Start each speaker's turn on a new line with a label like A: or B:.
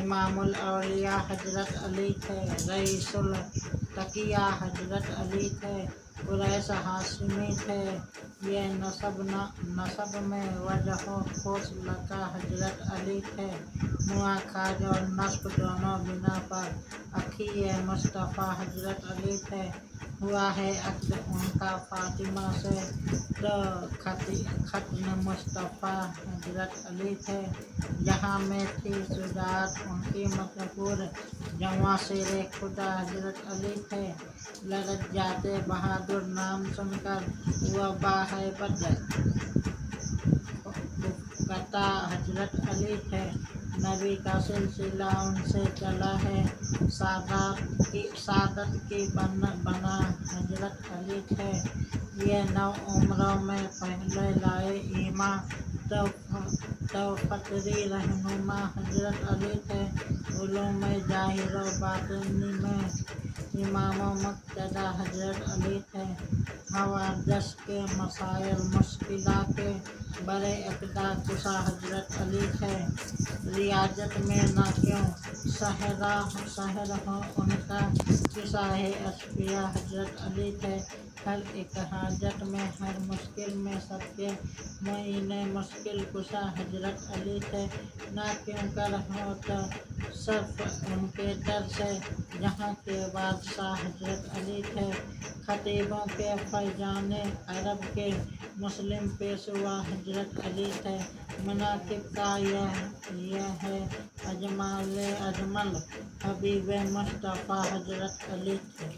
A: इमामुल औलिया हजरत अली थे। रईसुल तकिया हजरत अली थे। कुरैश हाशिमी थे। ये नसब में वजह खोस लका हजरत अली थे। मुआखाज और नस्ब दोनों बिना पर अखी मुस्तफ़ा हजरत अली थे। हुआ है अक्द उनका फातिमा से, तो खत्म मुस्तफ़ा हजरत अली थे। जहाँ में थी शुजाअत उनकी मशहूर, जवां शेरे खुदा हजरत अली थे। लरज जाते बहादुर नाम सुनकर, वह बाहैबत कता हजरत अली थे। नबी का सिलसिला उनसे चला है। सादत की बना हजरत अली थे। ये 9 उम्रों में पहले लाए ईमा, तो फतरी रहनुमा हजरत अली थे। उलूम जाहिर व बातिनी में इमाम मुक्तदा हजरत अली थे। हवादस के मसाइल मुश्किला के बड़े इक़्तिदा कुशा हजरत अली थे। रियाजत में न क्यों शहर हो उनका, किसाए असफिया हजरत अली थे। हर एक हाजत में हर मुश्किल में सबके मुईने मुश्किल कुशा हजरत अली थे। न क्यों कर हो तो सर्फ उनके दर से, जहाँ के बादशाह हजरत अली थे। खतीबों के फैजाने अरब के मुस्लिम पेशवा हजरत अली थे। मनाकिब का यह है अजमल हबीब मुस्तफ़ा हजरत अली थे।